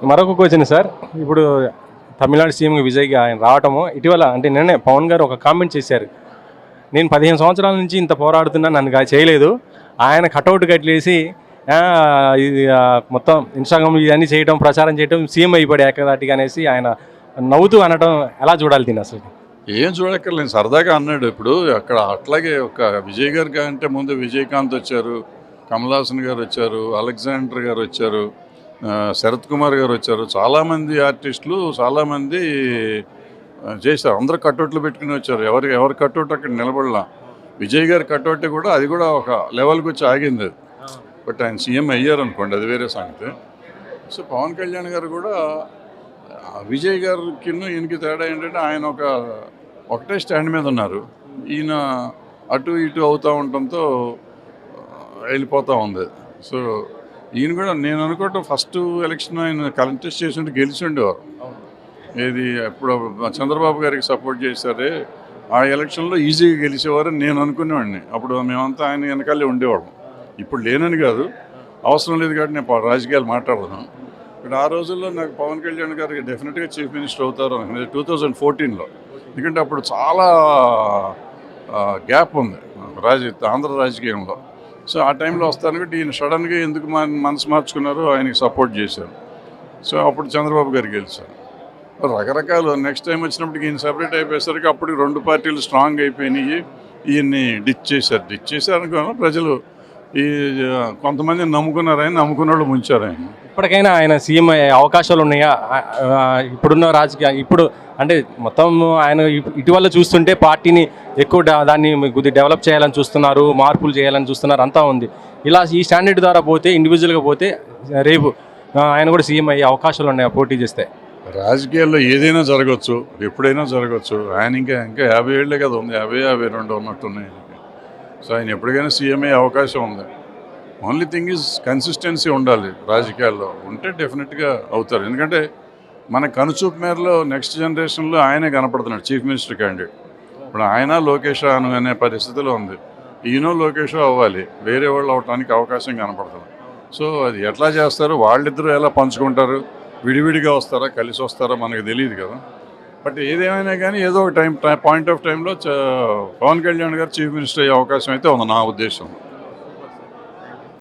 మరొక question sir. ఇప్పుడు Tamil Nadu CM విజయ్‌గా ఆయన రావటము ఇటీవల అంటే నిన్నే పవన్ గారు ఒక కామెంట్ చేశారు. నేను 15 సంవత్సరాల నుంచి ఇంత పోరాడుతున్నా నన్ను చేయలేదు. ఆయన కటౌట్ కట్లేసి ఇది మొత్తం ఇన్‌స్టాగ్రామ్‌లో ఇవన్నీ చేయటం, ప్రచారం చేయటం సీఎం అయిపోయాడు ఏకధాటిగా అనేసి ఆయన నవ్వుతూ అనడం ఎలా చూడాలి దీన్ని అసలు? ఏం చూడక్కర్లేదు, సరదాగా అన్నాడు. ఇప్పుడు అక్కడ అట్లాగే ఒక విజయ్ గారి కంటే ముందు విజయకాంత్ వచ్చారు, కమల్ హాసన్ గారు వచ్చారు, అలెగ్జాండర్ గారు వచ్చారు, శరత్ కుమార్ గారు వచ్చారు. చాలామంది ఆర్టిస్టులు చాలామంది చేశారు. అందరూ కట్అవుట్లు పెట్టుకుని వచ్చారు. ఎవరి కట్అవుట్ అక్కడ నిలబడలా. విజయ్ గారి కట్అవుట్ కూడా అది కూడా ఒక లెవెల్కి వచ్చి ఆగింది అది. బట్ ఆయన సీఎం అయ్యారు అనుకోండి, అది వేరే సంగతి. సో పవన్ కళ్యాణ్ గారు కూడా విజయ్ గారికి ఈయనకి తేడా ఏంటంటే ఆయన ఒకటే స్టాండ్ మీద ఉన్నారు. ఈయన అటు ఇటు అవుతూ ఉండటంతో వెళ్ళిపోతూ ఉంది. సో ఈయన కూడా నేను అనుకోవటం ఫస్ట్ ఎలక్షన్ ఆయన కంటెస్ట్ చేసి గెలిచి ఉండేవారు. ఏది ఇప్పుడు చంద్రబాబు గారికి సపోర్ట్ చేశారే ఆ ఎలక్షన్లో ఈజీగా గెలిచేవారు నేను అనుకునేవాడిని. అప్పుడు మేమంతా ఆయన వెనకాలే ఉండేవాళ్ళం. ఇప్పుడు లేనని కాదు, అవసరం లేదు కాబట్టి నేను రాజకీయాలు మాట్లాడను. ఇప్పుడు ఆ రోజుల్లో నాకు పవన్ కళ్యాణ్ గారికి డెఫినెట్గా చీఫ్ మినిస్టర్ అవుతారు అనుకునేది 2014లో. ఎందుకంటే అప్పుడు చాలా గ్యాప్ ఉంది ఆంధ్ర రాజకీయంలో. సో ఆ టైంలో వస్తాను ఈయన సడన్గా ఎందుకు మనసు మార్చుకున్నారో ఆయనకి సపోర్ట్ చేశారు. సో అప్పుడు చంద్రబాబు గారికి గెలిచారు. రకరకాలు నెక్స్ట్ టైం వచ్చినప్పటికి ఈయన సెపరేట్ అయిపోయేసరికి అప్పుడు రెండు పార్టీలు స్ట్రాంగ్ అయిపోయినాయి. ఈయన్ని డిచ్ చేశారు అనుకున్నా ప్రజలు. ఈ కొంతమంది నమ్ముకున్నారు, ఆయన నమ్ముకున్న వాళ్ళు ముంచారు. ఆయన ఇప్పటికైనా ఆయన సీఎం అయ్యే అవకాశాలు ఉన్నాయా? ఇప్పుడున్న రాజకీయ ఇప్పుడు అంటే మొత్తం ఆయన ఇటీవల చూస్తుంటే పార్టీని ఎక్కువ దాన్ని కొద్దిగా డెవలప్ చేయాలని చూస్తున్నారు, మార్పులు చేయాలని చూస్తున్నారు, అంతా ఉంది. ఇలా ఈ స్టాండర్డ్ ద్వారా పోతే ఇండివిజువల్గా పోతే రేపు ఆయన కూడా సీఎం అయ్యే అవకాశాలు ఉన్నాయా పోటీ చేస్తే? రాజకీయాల్లో ఏదైనా జరగవచ్చు, ఎప్పుడైనా జరగవచ్చు. ఆయన ఇంకా 50 ఏళ్ళే కదా ఉంది, 50-52 ఉన్నట్టున్నాయి. సో ఆయన ఎప్పటికైనా సీఎం అయ్యే అవకాశం ఉంది. ఓన్లీ థింగ్ ఈజ్ కన్సిస్టెన్సీ ఉండాలి రాజకీయాల్లో. ఉంటే డెఫినెట్గా అవుతారు. ఎందుకంటే మన కనుచూపు మేరలో నెక్స్ట్ జనరేషన్లో ఆయనే కనపడుతున్నాడు చీఫ్ మినిస్టర్ క్యాండిడేట్. ఇప్పుడు ఆయన లోకేష్ అనే పరిస్థితిలో ఉంది. ఈయనో లోకేష్ అవ్వాలి, వేరే వాళ్ళు అవడానికి అవకాశం కనపడుతుంది. సో అది ఎట్లా చేస్తారు, వాళ్ళిద్దరూ ఎలా పంచుకుంటారు, విడివిడిగా వస్తారా కలిసి వస్తారా మనకు తెలియదు కదా. బట్ ఏదేమైనా కానీ ఏదో ఒక పాయింట్ ఆఫ్ టైంలో పవన్ కళ్యాణ్ గారు చీఫ్ మినిస్టర్ అయ్యే అవకాశం అయితే ఉంది నా ఉద్దేశం.